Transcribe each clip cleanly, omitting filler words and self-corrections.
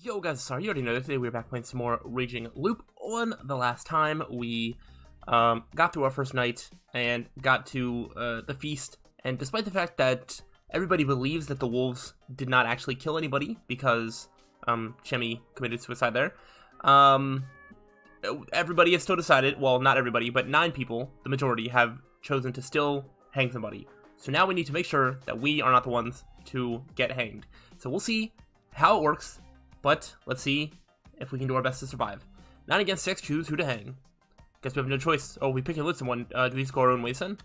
Yo guys, sorry, you already know today we're back playing some more Raging Loop. On the last time, we got through our first night and got to the feast, and despite the fact that everybody believes that the wolves did not actually kill anybody because Chemi committed suicide there, everybody has still decided, well, not everybody, but 9 people, the majority, have chosen to still hang somebody. So now we need to make sure that we are not the ones to get hanged. So we'll see how it works. But let's see if we can do our best to survive. 9 against 6, choose who to hang. Guess we have no choice. Oh, we pick and loot someone. Do we just go our own ways then?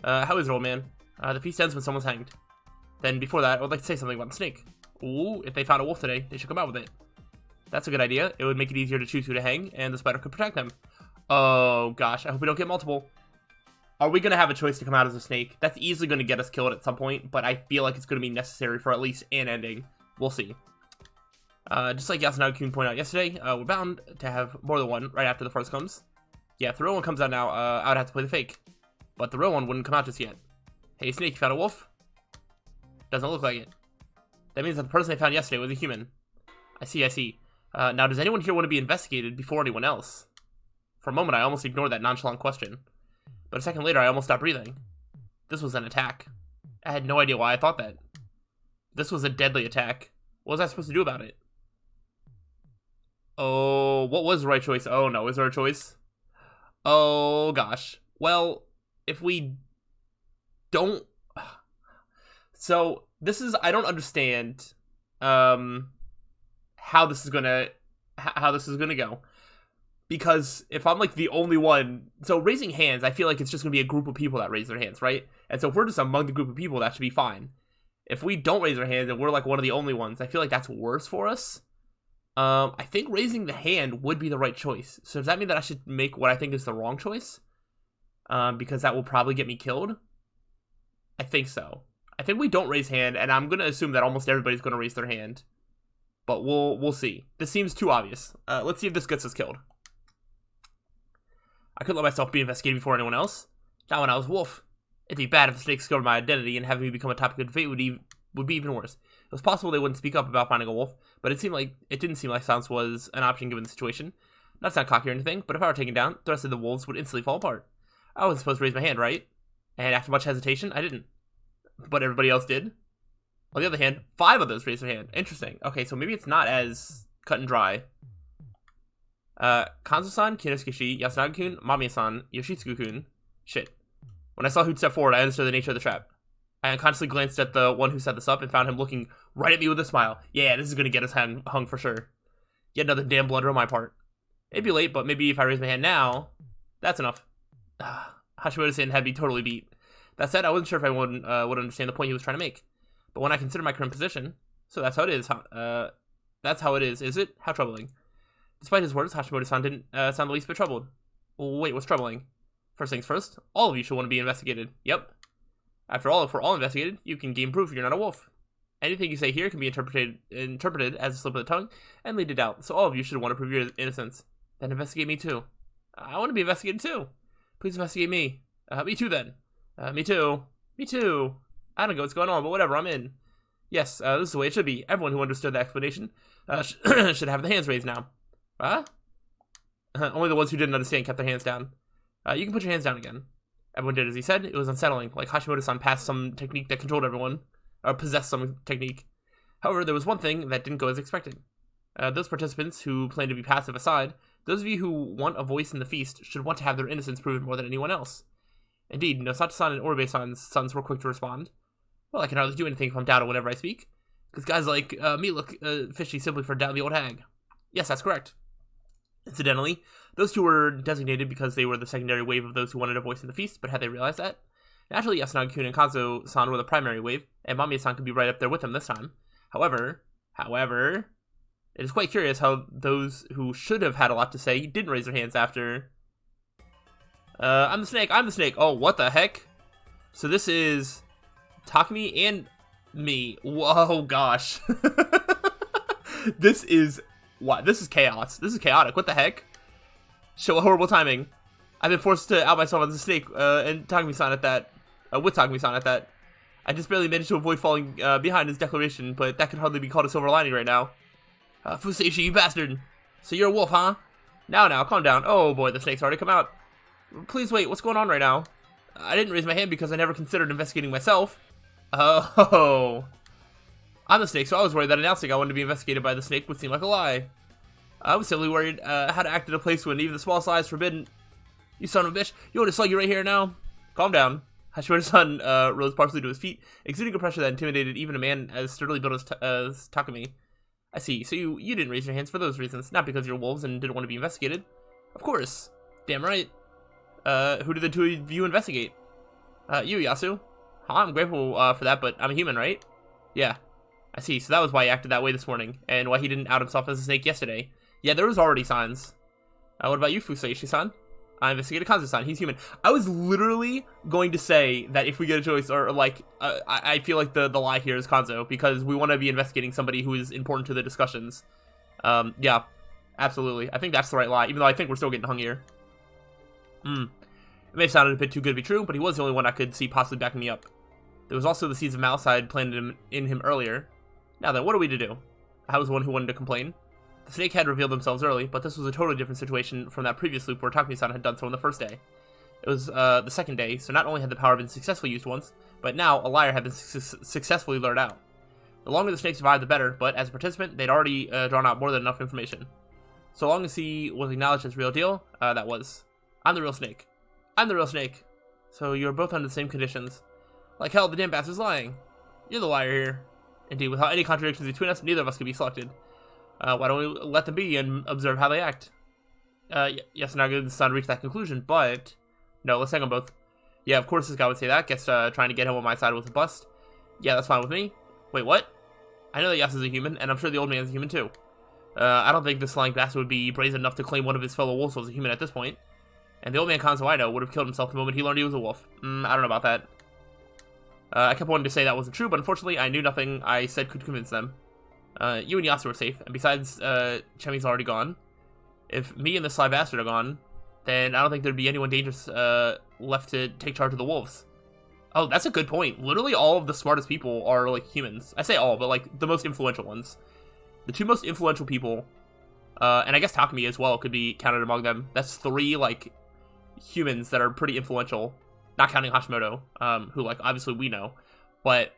How is it, old man? The feast ends when someone's hanged. Then before that, I would like to say something about the snake. Ooh, if they found a wolf today, they should come out with it. That's a good idea. It would make it easier to choose who to hang, and the spider could protect them. Oh, gosh. I hope we don't get multiple. Are we going to have a choice to come out as a snake? That's easily going to get us killed at some point, but I feel like it's going to be necessary for at least an ending. We'll see. Just like Yasunagi-kun pointed out yesterday, we're bound to have more than one right after the first comes. Yeah, if the real one comes out now, I would have to play the fake. But the real one wouldn't come out just yet. Hey, Snake, you found a wolf? Doesn't look like it. That means that the person I found yesterday was a human. I see. Now, does anyone here want to be investigated before anyone else? For a moment, I almost ignored that nonchalant question. But a second later, I almost stopped breathing. This was an attack. I had no idea why I thought that. This was a deadly attack. What was I supposed to do about it? Oh, what was the right choice? Oh no, is there a choice? Oh gosh. Well, if we don't... So, this is... I don't understand how this is gonna go. Because if I'm like the only one... So, raising hands, I feel like it's just gonna be a group of people that raise their hands, right? And so if we're just among the group of people, that should be fine. If we don't raise our hands and we're like one of the only ones, I feel like that's worse for us. I think raising the hand would be the right choice. So does that mean that I should make what I think is the wrong choice? Because that will probably get me killed? I think so. I think we don't raise hand, and I'm going to assume that almost everybody's going to raise their hand. But we'll see. This seems too obvious. Let's see if this gets us killed. I couldn't let myself be investigated before anyone else. Not when I was Wolf. It'd be bad if the snake discovered my identity, and having me become a topic of debate would be even worse. It was possible they wouldn't speak up about finding a wolf, but it didn't seem like silence was an option given the situation. Not to sound cocky or anything, but if I were taken down, the rest of the wolves would instantly fall apart. I wasn't supposed to raise my hand, right? And after much hesitation, I didn't. But everybody else did. On the other hand, 5 of those raised their hand. Interesting. Okay, so maybe it's not as cut and dry. Kanzo-san, Kinosuke-shi, Yasunagi-kun, Mamiya-san, Yoshitsugu-kun. Shit. When I saw who'd step forward, I understood the nature of the trap. I unconsciously glanced at the one who set this up and found him looking right at me with a smile. Yeah, this is going to get us hung for sure. Yet another damn blunder on my part. It'd be late, but maybe if I raise my hand now, that's enough. Hashimoto-san had me totally beat. That said, I wasn't sure if anyone would understand the point he was trying to make. But when I consider my current position, so that's how it is. That's how it is it? How troubling. Despite his words, Hashimoto-san didn't sound the least bit troubled. Wait, what's troubling? First things first, all of you should want to be investigated. Yep. After all, if we're all investigated, you can gain proof you're not a wolf. Anything you say here can be interpreted as a slip of the tongue and lead to doubt, so all of you should want to prove your innocence. Then investigate me too. I want to be investigated too. Please investigate me. Me too then. Me too. Me too. I don't know what's going on, but whatever, I'm in. Yes, this is the way it should be. Everyone who understood the explanation should have the hands raised now. Only the ones who didn't understand kept their hands down. You can put your hands down again. Everyone did as he said. It was unsettling, like Hashimoto-san passed some technique that controlled everyone, or possessed some technique. However, there was one thing that didn't go as expected. Those participants who plan to be passive aside, those of you who want a voice in the feast should want to have their innocence proven more than anyone else. Indeed, Nosato-san and Oribe-san's sons were quick to respond. Well, I can hardly do anything if I'm doubted whenever I speak, because guys like me look fishy simply for doubting the old hag. Yes, that's correct. Incidentally, those two were designated because they were the secondary wave of those who wanted a voice in the feast, but had they realized that? Naturally, Yasunagi-kun and Kanzo-san were the primary wave, and Mamiya-san could be right up there with them this time. However, it is quite curious how those who should have had a lot to say didn't raise their hands after... I'm the snake! Oh, what the heck? So this is... Takumi and me. Whoa, gosh. This is... What? This is chaos. This is chaotic. What the heck? Show horrible timing. I've been forced to out myself as a snake, and Takumi-san at that. With Takumi-san at that. I just barely managed to avoid falling behind his declaration, but that could hardly be called a silver lining right now. Fuseishi, you bastard! So you're a wolf, huh? Now, calm down. Oh boy, the snake's already come out. Please wait, what's going on right now? I didn't raise my hand because I never considered investigating myself. Oh. I'm the snake, so I was worried that announcing I wanted to be investigated by the snake would seem like a lie. I was simply worried how to act in a place when even the smallest lie is forbidden. You son of a bitch, you want to slug you right here now? Calm down. Hashimoto's-san rose partially to his feet, exuding a pressure that intimidated even a man as sturdily built as Takumi. I see, so you didn't raise your hands for those reasons, not because you're wolves and didn't want to be investigated. Of course. Damn right. Who did the two of you investigate? You, Yasu. Huh, I'm grateful for that, but I'm a human, right? Yeah. I see, so that was why he acted that way this morning, and why he didn't out himself as a snake yesterday. Yeah, there was already signs. What about you, Fuseishi-san? I investigated Kanzo-san, he's human. I was literally going to say that if we get a choice, or like, I feel like the lie here is Kanzo, because we want to be investigating somebody who is important to the discussions. Yeah, absolutely. I think that's the right lie, even though I think we're still getting hung here. It may have sounded a bit too good to be true, but he was the only one I could see possibly backing me up. There was also the seeds of malice I had planted in him earlier. Now then, what are we to do? I was the one who wanted to complain. The snake had revealed themselves early, but this was a totally different situation from that previous loop where Takumi-san had done so on the first day. It was the second day, so not only had the power been successfully used once, but now a liar had been successfully lured out. The longer the snake survived, the better, but as a participant, they'd already drawn out more than enough information. So long as he was acknowledged as real deal, that was. I'm the real snake. I'm the real snake. So you're both under the same conditions. Like hell, the damn bastard's lying. You're the liar here. Indeed, without any contradictions between us, neither of us could be selected. Why don't we let them be and observe how they act? Yasunaga-san reached that conclusion, but... No, let's hang on both. Yeah, of course this guy would say that. Guess trying to get him on my side was a bust. Yeah, that's fine with me. Wait, what? I know that Yasu's a human, and I'm sure the old man's a human too. I don't think this lying bastard would be brazen enough to claim one of his fellow wolves was a human at this point. And the old man Kanzo I know would have killed himself the moment he learned he was a wolf. I don't know about that. I kept wanting to say that wasn't true, but unfortunately I knew nothing I said could convince them. You and Yasu are safe, and besides, Chemi's already gone. If me and the sly bastard are gone, then I don't think there'd be anyone dangerous left to take charge of the wolves. Oh, that's a good point. Literally all of the smartest people are, like, humans. I say all, but, like, the most influential ones. The two most influential people, and I guess Takumi as well could be counted among them. That's three, like, humans that are pretty influential. Not counting Hashimoto, who, like, obviously we know. But,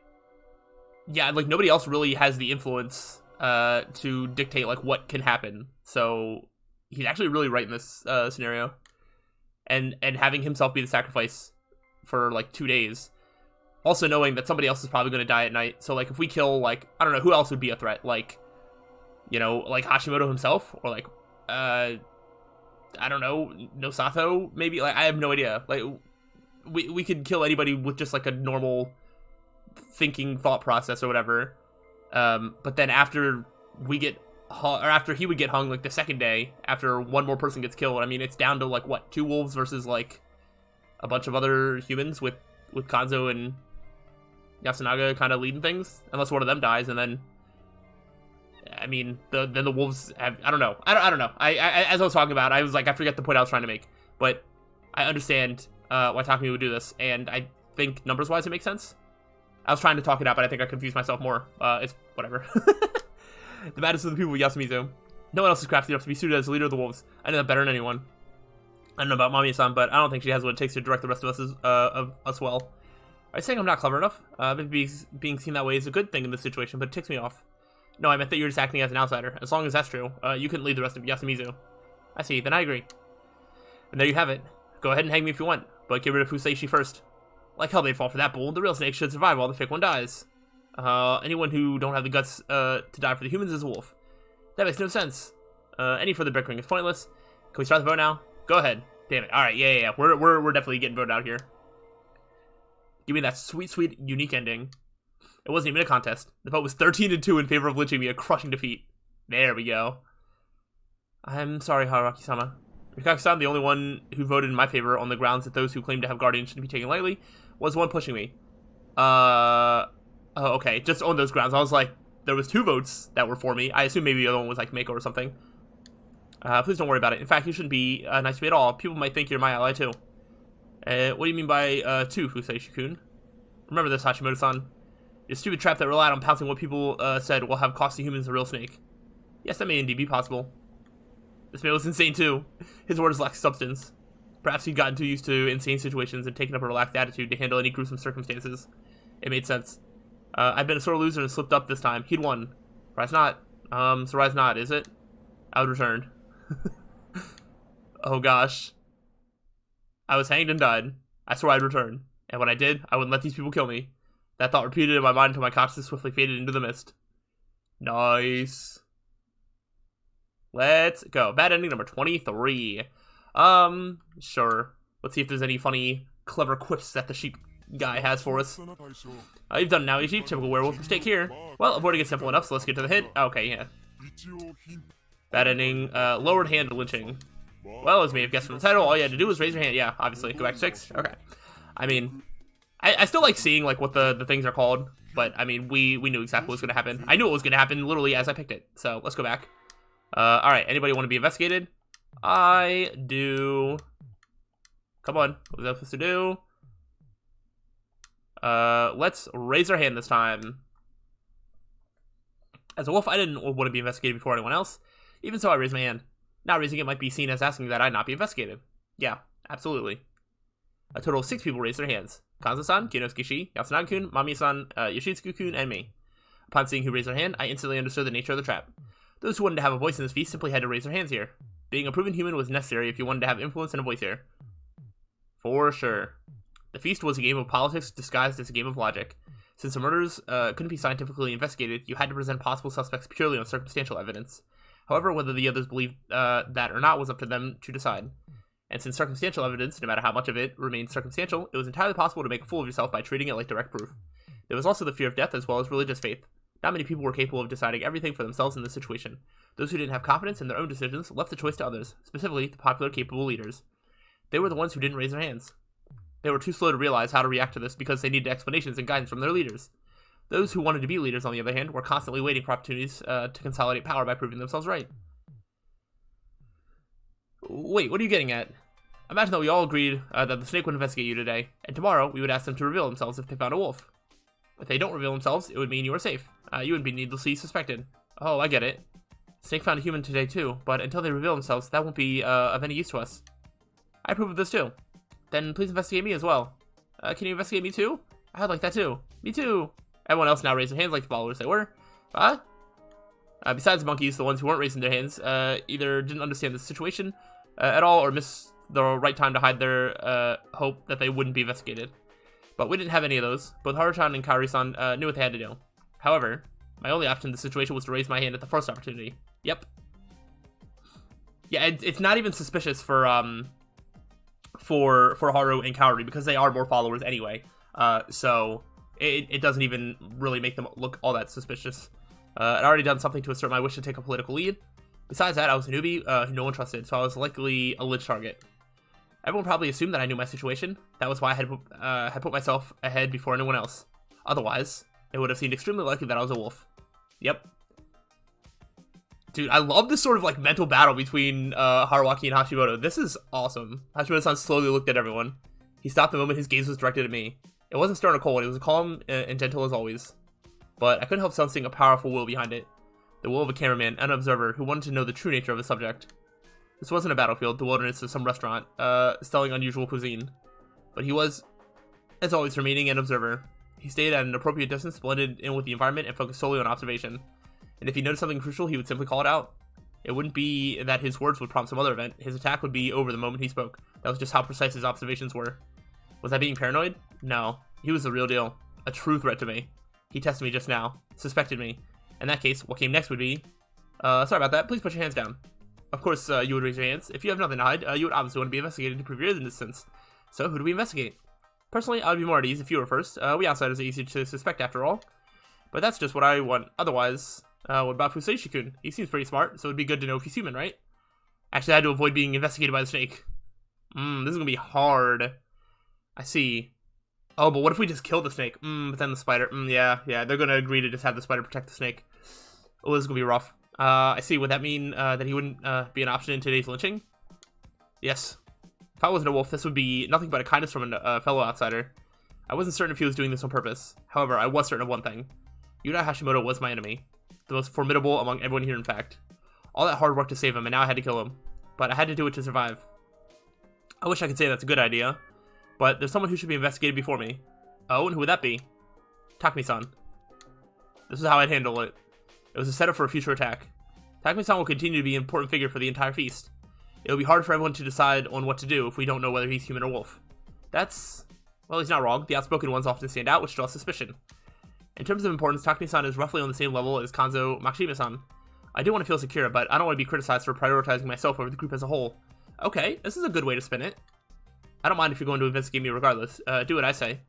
yeah, like, nobody else really has the influence to dictate, like, what can happen. So, he's actually really right in this scenario. And having himself be the sacrifice for, like, 2 days. Also knowing that somebody else is probably going to die at night. So, like, if we kill, like, I don't know, who else would be a threat? Like, you know, like Hashimoto himself? Or, like, I don't know, Nosato, maybe? Like, I have no idea. Like, we could kill anybody with just, like, a normal thinking thought process or whatever. But then after we get hung, or after he would get hung, like, the second day, after one more person gets killed, I mean, it's down to, like, what, 2 wolves versus, like, a bunch of other humans with Kanzo and Yasunaga kind of leading things, unless one of them dies, and then, I mean, then the wolves have, I don't know. I don't know. I as I was talking about, I was like, I forget the point I was trying to make, but I understand why Takumi would do this, and I think numbers-wise it makes sense. I was trying to talk it out, but I think I confused myself more. It's whatever. The matters of the people with Yasumizu. No one else is crafty enough to be suited as the leader of the wolves. I know that better than anyone. I don't know about Mami-san, but I don't think she has what it takes to direct the rest of us well. Are you saying I'm not clever enough? Being seen that way is a good thing in this situation, but it ticks me off. No, I meant that you're just acting as an outsider. As long as that's true, you couldn't lead the rest of Yasumizu. I see, then I agree. And there you have it. Go ahead and hang me if you want, but get rid of Fuseishi first. Like hell they'd fall for that bull. The real snake should survive while the fake one dies. Anyone who don't have the guts to die for the humans is a wolf. That makes no sense. Any further bickering is pointless. Can we start the vote now? Go ahead. Damn it. Alright, yeah. We're definitely getting voted out here. Give me that sweet, sweet, unique ending. It wasn't even a contest. The vote was 13-2 in favor of lynching me, a crushing defeat. There we go. I'm sorry, Haraki-sama. Rikaki-san, the only one who voted in my favor on the grounds that those who claim to have guardians shouldn't be taken lightly, was the one pushing me. Oh, okay. Just on those grounds. I was like, there was 2 votes that were for me. I assume maybe the other one was like Mako or something. Please don't worry about it. In fact, you shouldn't be nice to me at all. People might think you're my ally, too. What do you mean by 2, Fuseishi-kun? Remember this, Hashimoto-san. Your stupid trap that relied on pouncing what people said will have cost the humans a real snake. Yes, that may indeed be possible. This man was insane too. His words lacked substance. Perhaps he'd gotten too used to insane situations and taken up a relaxed attitude to handle any gruesome circumstances. It made sense. I've been a sore loser and slipped up this time. He'd won. Rise not. So rise not, is it? I would return. Oh gosh. I was hanged and died. I swore I'd return. And when I did, I wouldn't let these people kill me. That thought repeated in my mind until my consciousness swiftly faded into the mist. Nice. Let's go. Bad ending number 23. Sure. Let's see if there's any funny, clever quips that the sheep guy has for us. You've done it now, you sheep. Typical werewolf mistake here. Well, avoiding it simple enough, so let's get to the hit. Okay, yeah. Bad ending, lowered hand lynching. Well, as you may have guessed from the title, all you had to do was raise your hand. Yeah, obviously. Go back to 6. Okay. I mean, I still like seeing, like, what the things are called. But, I mean, we knew exactly what was going to happen. I knew it was going to happen, literally, as I picked it. So, let's go back. Alright, anybody want to be investigated? I do. Come on, what was I supposed to do? Let's raise our hand this time. As a wolf, I didn't want to be investigated before anyone else. Even so, I raised my hand. Not raising it might be seen as asking that I not be investigated. Yeah, absolutely. A total of 6 people raised their hands. Kanzo-san, Kinosuke-shi, Yasunagi-kun, Mami-san, Yoshitsugu-kun, and me. Upon seeing who raised their hand, I instantly understood the nature of the trap. Those who wanted to have a voice in this feast simply had to raise their hands here. Being a proven human was necessary if you wanted to have influence and a voice here. For sure. The feast was a game of politics disguised as a game of logic. Since the murders couldn't be scientifically investigated, you had to present possible suspects purely on circumstantial evidence. However, whether the others believed that or not was up to them to decide. And since circumstantial evidence, no matter how much of it remained circumstantial, it was entirely possible to make a fool of yourself by treating it like direct proof. There was also the fear of death as well as religious faith. Not many people were capable of deciding everything for themselves in this situation. Those who didn't have confidence in their own decisions left the choice to others, specifically the popular, capable leaders. They were the ones who didn't raise their hands. They were too slow to realize how to react to this because they needed explanations and guidance from their leaders. Those who wanted to be leaders, on the other hand, were constantly waiting for opportunities to consolidate power by proving themselves right. Wait, what are you getting at? Imagine that we all agreed that the snake would investigate you today, and tomorrow we would ask them to reveal themselves if they found a wolf. If they don't reveal themselves, it would mean you were safe. You wouldn't be needlessly suspected. Oh, I get it. Snake found a human today too, but until they reveal themselves, that won't be of any use to us. I approve of this too. Then please investigate me as well. Can you investigate me too? I'd like that too. Me too. Everyone else now raised their hands like the followers they were. Besides the monkeys, the ones who weren't raising their hands either didn't understand the situation at all or missed the right time to hide their hope that they wouldn't be investigated. But we didn't have any of those. Both Haru-chan and Kaori-san knew what they had to do. However, my only option in this situation was to raise my hand at the first opportunity. Yep. Yeah, it's not even suspicious for Haru and Kaori because they are more followers anyway. So it doesn't even really make them look all that suspicious. I'd already done something to assert my wish to take a political lead. Besides that, I was a newbie who no one trusted, so I was likely a lich target. Everyone probably assumed that I knew my situation. That was why I had put myself ahead before anyone else. Otherwise, it would have seemed extremely likely that I was a wolf. Yep. Dude, I love this sort of like mental battle between Haruaki and Hashimoto. This is awesome. Hashimoto-san slowly looked at everyone. He stopped the moment his gaze was directed at me. It wasn't stern or cold, it was calm and gentle as always. But I couldn't help sensing a powerful will behind it. The will of a cameraman and an observer who wanted to know the true nature of the subject. This wasn't a battlefield, the wilderness of some restaurant, selling unusual cuisine. But he was, as always, remaining an observer. He stayed at an appropriate distance, blended in with the environment, and focused solely on observation. And if he noticed something crucial, he would simply call it out. It wouldn't be that his words would prompt some other event. His attack would be over the moment he spoke. That was just how precise his observations were. Was I being paranoid? No. He was the real deal. A true threat to me. He tested me just now. Suspected me. In that case, what came next would be... sorry about that. Please put your hands down. Of course, you would raise your hands. If you have nothing to hide, you would obviously want to be investigated to prove your innocence. So, who do we investigate? Personally, I would be more at ease if you were first. We outsiders are easy to suspect after all. But that's just what I want. Otherwise, what about Fuseishi-kun? He seems pretty smart, so it'd be good to know if he's human, right? Actually, I had to avoid being investigated by the snake. This is gonna be hard. I see. Oh, but what if we just kill the snake? But then the spider. Yeah, they're gonna agree to just have the spider protect the snake. Oh, this is gonna be rough. I see. Would that mean that he wouldn't be an option in today's lynching? Yes. If I wasn't a wolf, this would be nothing but a kindness from a fellow outsider. I wasn't certain if he was doing this on purpose. However, I was certain of one thing. Yuna Hashimoto was my enemy. The most formidable among everyone here, in fact. All that hard work to save him, and now I had to kill him. But I had to do it to survive. I wish I could say that's a good idea, but there's someone who should be investigated before me. Oh, and who would that be? Takumi-san. This is how I'd handle it. It was a setup for a future attack. Takumi-san will continue to be an important figure for the entire feast. It will be hard for everyone to decide on what to do if we don't know whether he's human or wolf. That's... well, he's not wrong. The outspoken ones often stand out, which draws suspicion. In terms of importance, Takumi-san is roughly on the same level as Kanzo Makishima-san. I do want to feel secure, but I don't want to be criticized for prioritizing myself over the group as a whole. Okay, this is a good way to spin it. I don't mind if you're going to investigate me regardless. Do what I say.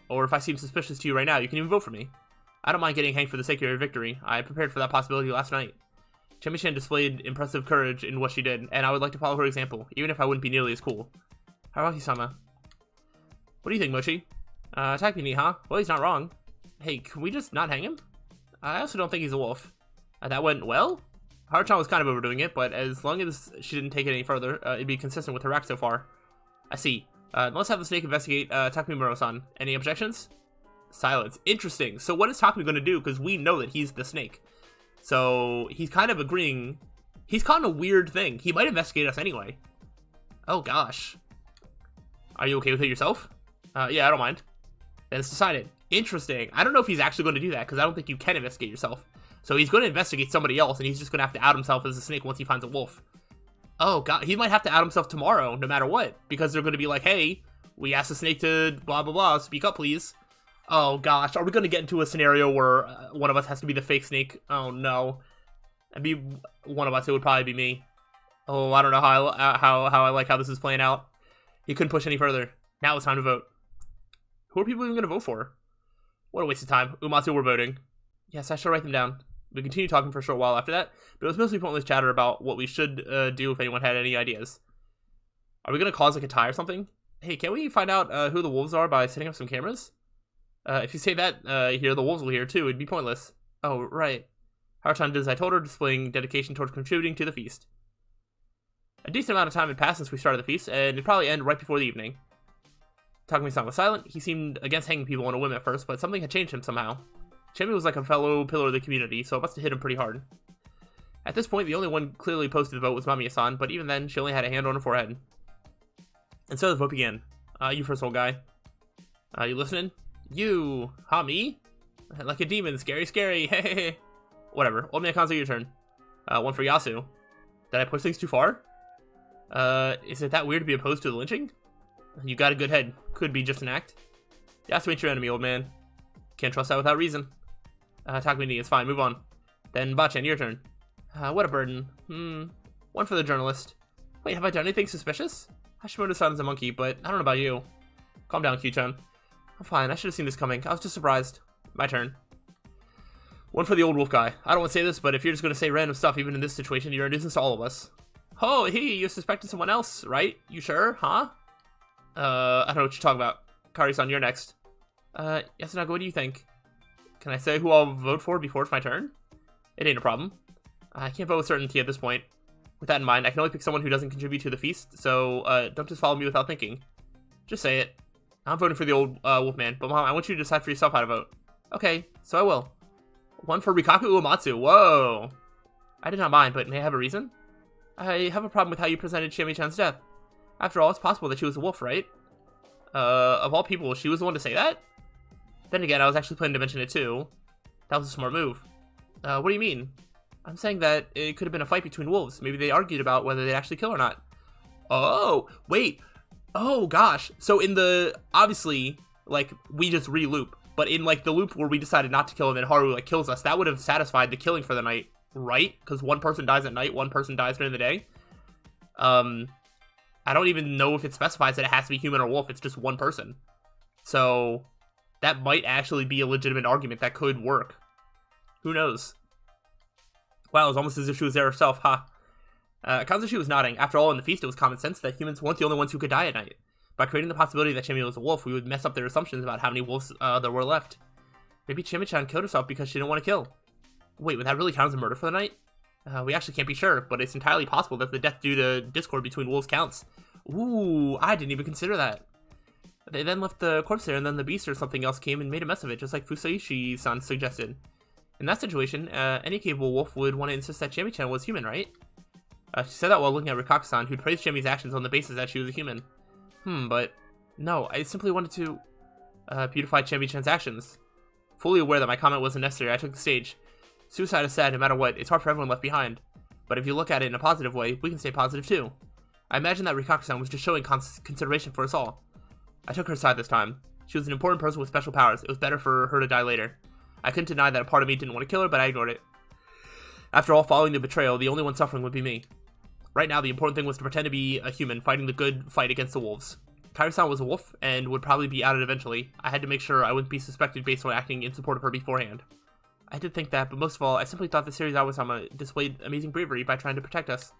Or if I seem suspicious to you right now, you can even vote for me. I don't mind getting hanged for the sake of your victory. I prepared for that possibility last night. Chemi-chan displayed impressive courage in what she did, and I would like to follow her example, even if I wouldn't be nearly as cool. Haraki-sama. What do you think, Mochi? Takumi, huh? Well, he's not wrong. Hey, can we just not hang him? I also don't think he's a wolf. That went well? Haruchan was kind of overdoing it, but as long as she didn't take it any further, it'd be consistent with her act so far. I see. Let's have the snake investigate Takumi Muro-san. Any objections? Silence. Interesting. So what is Takumi going to do? Because we know that he's the snake. So he's kind of agreeing. He's caught in a weird thing. He might investigate us anyway. Oh gosh. Are you okay with it yourself? Yeah, I don't mind. Then it's decided. Interesting. I don't know if he's actually going to do that, because I don't think you can investigate yourself. So he's going to investigate somebody else, and he's just going to have to out himself as a snake once he finds a wolf. Oh, God. He might have to out himself tomorrow, no matter what. Because they're going to be like, hey, we asked the snake to blah, blah, blah. Speak up, please. Oh, gosh. Are we going to get into a scenario where one of us has to be the fake snake? Oh, no. It'd be one of us. It would probably be me. Oh, I don't know how I like how this is playing out. He couldn't push any further. Now it's time to vote. Who are people even going to vote for? What a waste of time. Umatsu, we're voting. Yes, I shall write them down. We continued talking for a short while after that, but it was mostly pointless chatter about what we should do if anyone had any ideas. Are we going to cause like a tie or something? Hey, can't we find out who the wolves are by setting up some cameras? If you say that here, the wolves will hear too. It'd be pointless. Oh, right. Haruchan did as I told her, displaying dedication towards contributing to the feast. A decent amount of time had passed since we started the feast, and it'd probably end right before the evening. Takumi-san was silent. He seemed against hanging people on a whim at first, but something had changed him somehow. Chemi was like a fellow pillar of the community, so it must have hit him pretty hard. At this point, the only one clearly opposed to the vote was Mamiya-san, but even then, she only had a hand on her forehead. And so the vote began. You first, old guy. You listening? You! Huh, me? Like a demon, scary, scary, hey. Whatever. Old man Kanzo, your turn. One for Yasu. Did I push things too far? Is it that weird to be opposed to the lynching? You got a good head. Could be just an act. Yasu ain't your enemy, old man. Can't trust that without reason. Takumi, it's fine. Move on. Then Bachan, your turn. What a burden. One for the journalist. Wait, have I done anything suspicious? Hashimoto-san is a monkey, but I don't know about you. Calm down, Q-chan. I'm fine. I should have seen this coming. I was just surprised. My turn. One for the old wolf guy. I don't want to say this, but if you're just going to say random stuff, even in this situation, you're a nuisance to all of us. Oh, hey, you suspected someone else, right? You sure? Huh? I don't know what you're talking about. Kari-san, you're next. Yasunaga, what do you think? Can I say who I'll vote for before it's my turn? It ain't a problem. I can't vote with certainty at this point. With that in mind, I can only pick someone who doesn't contribute to the feast, so don't just follow me without thinking. Just say it. I'm voting for the old wolfman, but Mom, I want you to decide for yourself how to vote. Okay, so I will. One for Rikaku Uematsu. Whoa! I did not mind, but may I have a reason? I have a problem with how you presented Shami-chan's death. After all, it's possible that she was a wolf, right? Of all people, she was the one to say that? Then again, I was actually planning to mention it too. That was a smart move. What do you mean? I'm saying that it could have been a fight between wolves. Maybe they argued about whether they'd actually kill or not. Oh, wait. Oh, gosh. So in the, obviously, like, we just re-loop. But in, like, the loop where we decided not to kill him and Haru, like, kills us, that would have satisfied the killing for the night, right? Because one person dies at night, one person dies during the day. I don't even know if it specifies that it has to be human or wolf. It's just one person. So that might actually be a legitimate argument that could work. Who knows? Wow, it was almost as if she was there herself, huh? Kazushi was nodding. After all, in the feast, it was common sense that humans weren't the only ones who could die at night. By creating the possibility that Chimi was a wolf, we would mess up their assumptions about how many wolves there were left. Maybe Chimi-chan killed herself because she didn't want to kill. Wait, would that really count as a murder for the night? We actually can't be sure, but it's entirely possible that the death due to discord between wolves counts. Ooh, I didn't even consider that. They then left the corpse there, and then the beast or something else came and made a mess of it, just like Fusaishi-san suggested. In that situation, any capable wolf would want to insist that Chami-chan was human, right? She said that while looking at Rikako-san, who'd praised Jimmy's actions on the basis that she was a human. But no, I simply wanted to beautify Chambi-chan's actions. Fully aware that my comment wasn't necessary, I took the stage. Suicide is sad no matter what, it's hard for everyone left behind. But if you look at it in a positive way, we can stay positive too. I imagine that Rikako-san was just showing consideration for us all. I took her side this time. She was an important person with special powers. It was better for her to die later. I couldn't deny that a part of me didn't want to kill her, but I ignored it. After all, following the betrayal, the only one suffering would be me. Right now, the important thing was to pretend to be a human fighting the good fight against the wolves. Kairi-san was a wolf, and would probably be outed eventually. I had to make sure I wouldn't be suspected based on acting in support of her beforehand. I did think that, but most of all, I simply thought the series Awasama displayed amazing bravery by trying to protect us.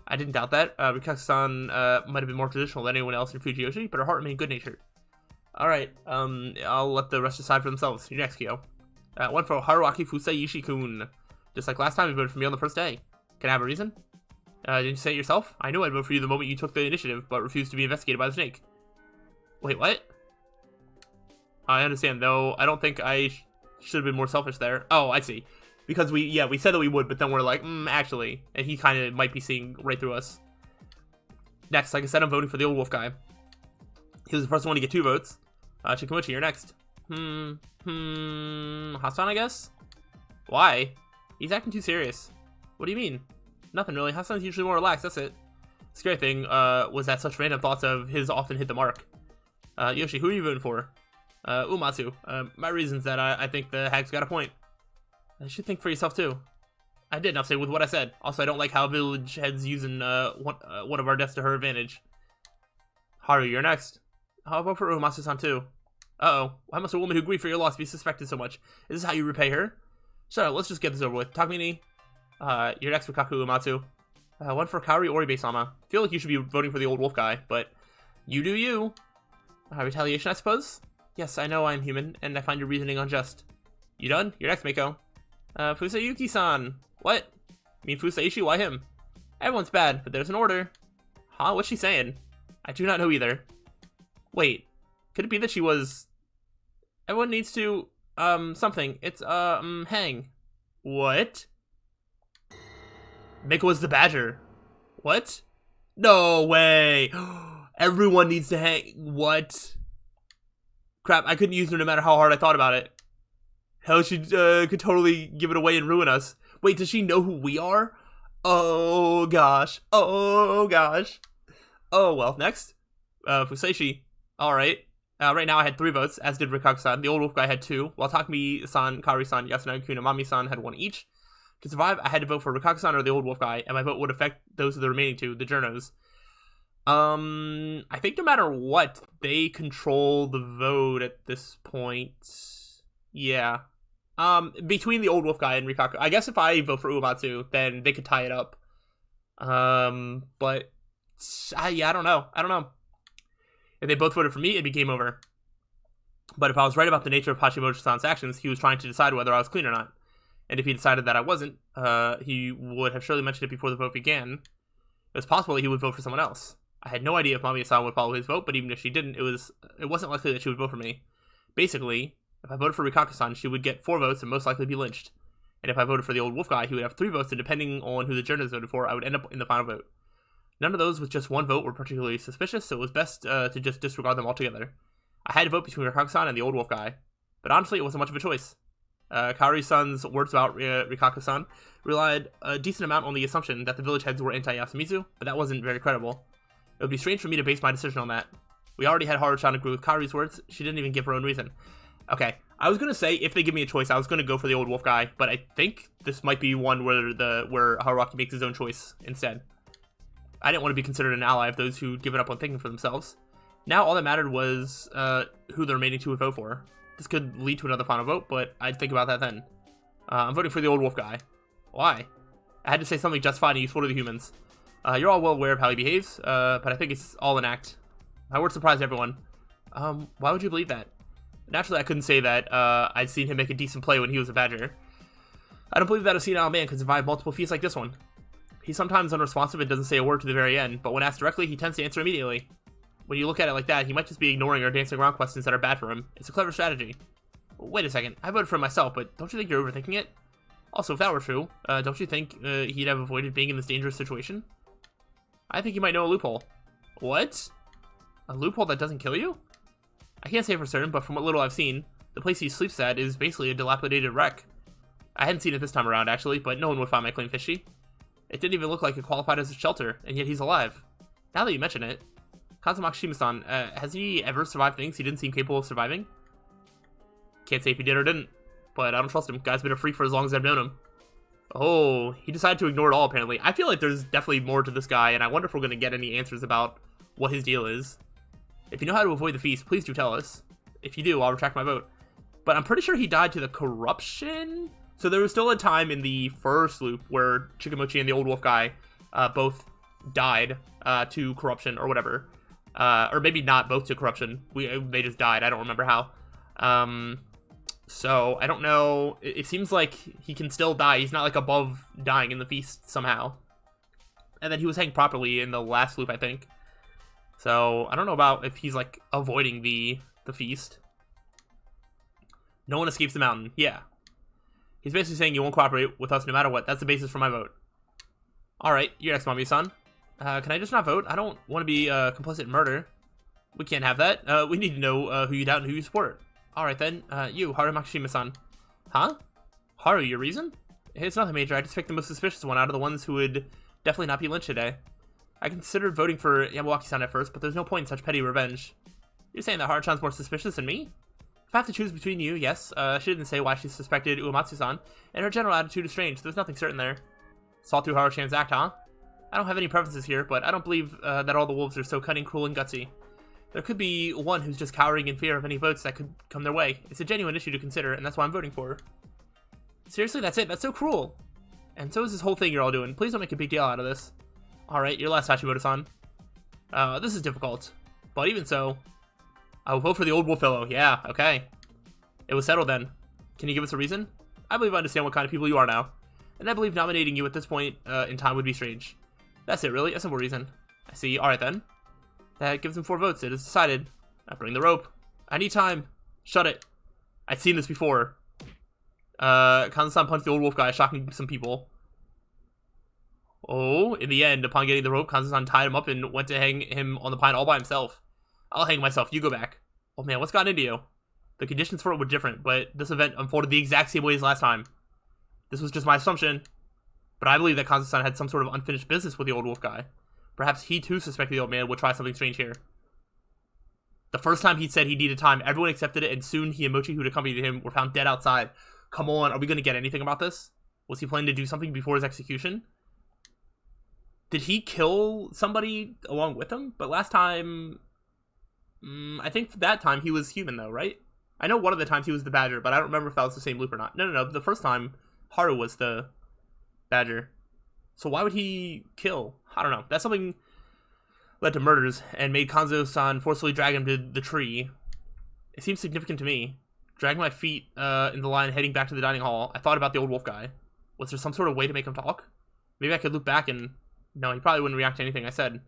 I didn't doubt that. Rikako-san might have been more traditional than anyone else in Fujiyoshi, but her heart remained good-natured. Alright, I'll let the rest decide for themselves. You're next, Kyo. One for Haruaki Fusaiishi-kun. Just like last time, you voted for me on the first day. Can I have a reason? Didn't you say it yourself? I knew I'd vote for you the moment you took the initiative, but refused to be investigated by the snake. Wait, what? I understand, though I don't think I should have been more selfish there. Oh, I see. Because we said that we would, but then we're like, actually. And he kind of might be seeing right through us. Next, like I said, I'm voting for the old wolf guy. He was the first one to get 2 votes. Chikamochi, you're next. Hassan, I guess? Why? He's acting too serious. What do you mean? Nothing really. Hassan's usually more relaxed, that's it. The scary thing was that such random thoughts of his often hit the mark. Yoshi, who are you voting for? Uematsu. My reason's that I think the hag's got a point. You should think for yourself too. I did, now say with what I said. Also, I don't like how village head's using one of our deaths to her advantage. Haru, you're next. I'll vote for Uematsu-san too. Uh-oh. Why must a woman who grieved for your loss be suspected so much? Is this how you repay her? Shut up, let's just get this over with. Takmini, you're next for Kaku Uematsu. One for Kaori Oribe-sama. Feel like you should be voting for the old wolf guy, but you do you. Retaliation, I suppose? Yes, I know I'm human, and I find your reasoning unjust. You done? You're next, Mako. Fusayuki-san. What? You mean Fusaishi? Why him? Everyone's bad, but there's an order. Huh? What's she saying? I do not know either. Wait. Could it be that she was... Everyone needs to... something. It's, hang. What? Mako was the badger. What? No way! Everyone needs to hang... What? Crap, I couldn't use her no matter how hard I thought about it. Hell, she could totally give it away and ruin us. Wait, does she know who we are? Oh, gosh. Oh, gosh. Oh, well, next. Fusaishi. Alright. Right now I had 3 votes, as did Rikako-san. The old wolf guy had 2, while Takumi-san, Kaori-san, Yasuna, and Kunamami-san had 1 each. To survive, I had to vote for Rikako-san or the old wolf guy, and my vote would affect those of the remaining 2, the journos. I think no matter what, they control the vote at this point. Yeah. Between the old wolf guy and Rikako. I guess if I vote for Uematsu, then they could tie it up. But, yeah, I don't know. If they both voted for me, it'd be game over. But if I was right about the nature of Hashimoto-san's actions, he was trying to decide whether I was clean or not. And if he decided that I wasn't, he would have surely mentioned it before the vote began. It was possible that he would vote for someone else. I had no idea if Mamiya-san would follow his vote, but even if she didn't, it wasn't likely that she would vote for me. Basically, if I voted for Rikako-san, she would get 4 votes and most likely be lynched. And if I voted for the old wolf guy, he would have 3 votes, and depending on who the journalists voted for, I would end up in the final vote. None of those with just 1 vote were particularly suspicious, so it was best to just disregard them altogether. I had to vote between Rikako-san and the old wolf guy, but honestly, it wasn't much of a choice. Kaori-san's words about Rikako-san relied a decent amount on the assumption that the village heads were anti-Yasumizu, but that wasn't very credible. It would be strange for me to base my decision on that. We already had Haru-chan agree with Kaori's words. She didn't even give her own reason. Okay, I was gonna say if they give me a choice, I was gonna go for the old wolf guy, but I think this might be one where Haruaki makes his own choice instead. I didn't want to be considered an ally of those who'd given up on thinking for themselves. Now all that mattered was who the remaining 2 would vote for. This could lead to another final vote, but I'd think about that then. I'm voting for the old wolf guy. Why? I had to say something justified and useful to the humans. You're all well aware of how he behaves, but I think it's all an act. My word surprised everyone. Why would you believe that? Naturally, I couldn't say that I'd seen him make a decent play when he was a badger. I don't believe that a senile man could survive multiple feats like this one. He's sometimes unresponsive and doesn't say a word to the very end, but when asked directly, he tends to answer immediately. When you look at it like that, he might just be ignoring or dancing around questions that are bad for him. It's a clever strategy. Wait a second, I voted for myself, but don't you think you're overthinking it? Also, if that were true, don't you think he'd have avoided being in this dangerous situation? I think he might know a loophole. What? A loophole that doesn't kill you? I can't say for certain, but from what little I've seen, the place he sleeps at is basically a dilapidated wreck. I hadn't seen it this time around, actually, but no one would find my claim fishy. It didn't even look like it qualified as a shelter, and yet he's alive. Now that you mention it, Kazuma Shima-san, has he ever survived things he didn't seem capable of surviving? Can't say if he did or didn't, but I don't trust him. Guy's been a freak for as long as I've known him. Oh, he decided to ignore it all, apparently. I feel like there's definitely more to this guy, and I wonder if we're going to get any answers about what his deal is. If you know how to avoid the feast, please do tell us. If you do, I'll retract my vote. But I'm pretty sure he died to the corruption? So there was still a time in the first loop where Chikamochi and the old wolf guy both died to corruption or whatever. Or maybe not both to corruption. They just died. I don't remember how. So I don't know. It seems like he can still die. He's not like above dying in the feast somehow. And then he was hanged properly in the last loop, I think. So I don't know about if he's like avoiding the feast. No one escapes the mountain. Yeah. He's basically saying you won't cooperate with us no matter what. That's the basis for my vote. Alright, you're next, Mami-san. Can I just not vote? I don't want to be complicit in murder. We can't have that. We need to know who you doubt and who you support. Alright then, you, Haru Makishima-san. Huh? Haru, your reason? It's nothing major. I just picked the most suspicious one out of the ones who would definitely not be lynched today. I considered voting for Yamawaki-san at first, but there's no point in such petty revenge. You're saying that Haru-chan's more suspicious than me? If I have to choose between you, yes. She didn't say why she suspected Uematsu-san, and her general attitude is strange. There's nothing certain there. Saw through Haru-chan's act, huh? I don't have any preferences here, but I don't believe that all the wolves are so cunning, cruel, and gutsy. There could be one who's just cowering in fear of any votes that could come their way. It's a genuine issue to consider, and that's why I'm voting for her. Seriously, that's it? That's so cruel. And so is this whole thing you're all doing. Please don't make a big deal out of this. Alright, your last Hashimoto-san. This is difficult. But even so, I will vote for the old wolf fellow. Yeah, okay. It was settled then. Can you give us a reason? I believe I understand what kind of people you are now. And I believe nominating you at this point in time would be strange. That's it, really? A simple reason. I see. Alright then. That gives him 4 votes. It is decided. I bring the rope. I need time. Shut it. I've seen this before. Kanza-san punched the old wolf guy, shocking some people. Oh, in the end, upon getting the rope, Kanza-san tied him up and went to hang him on the pine all by himself. I'll hang myself. You go back. Oh man, what's gotten into you? The conditions for it were different, but this event unfolded the exact same way as last time. This was just my assumption. But I believe that Kanza-san had some sort of unfinished business with the old wolf guy. Perhaps he too suspected the old man would try something strange here. The first time he said he needed time, everyone accepted it, and soon he and Mochi, who'd accompanied him, were found dead outside. Come on, are we going to get anything about this? Was he planning to do something before his execution? Did he kill somebody along with him? But last time... I think that time he was human, though, right? I know one of the times he was the badger, but I don't remember if that was the same loop or not. No. The first time, Haru was the badger. So why would he kill? I don't know. That something led to murders and made Kanzo-san forcefully drag him to the tree. It seems significant to me. Dragging my feet in the line heading back to the dining hall, I thought about the old wolf guy. Was there some sort of way to make him talk? Maybe I could look back and... No, he probably wouldn't react to anything I said.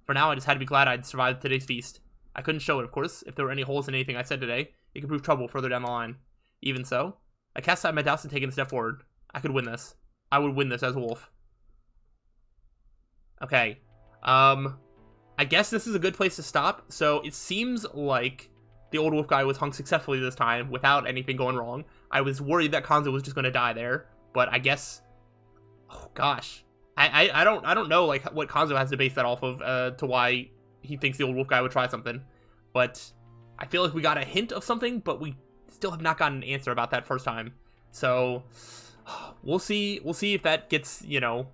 For now, I just had to be glad I'd survived today's feast. I couldn't show it, of course. If there were any holes in anything I said today, it could prove trouble further down the line. Even so, I cast aside my doubts and taken a step forward. I could win this. I would win this as a wolf. Okay. I guess this is a good place to stop. So it seems like the old wolf guy was hung successfully this time without anything going wrong. I was worried that Kanzo was just going to die there, but I guess... Oh gosh. I don't know like what Kanzo has to base that off of to why he thinks the old wolf guy would try something. But I feel like we got a hint of something, but we still have not gotten an answer about that first time. So we'll see if that gets, you know,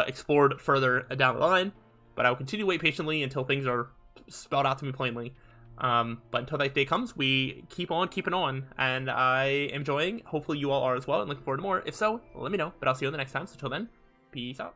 explored further down the line. But I will continue to wait patiently until things are spelled out to me plainly. But until that day comes, we keep on keeping on. And I am enjoying. Hopefully you all are as well and looking forward to more. If so, let me know. But I'll see you on the next time. So until then, peace out.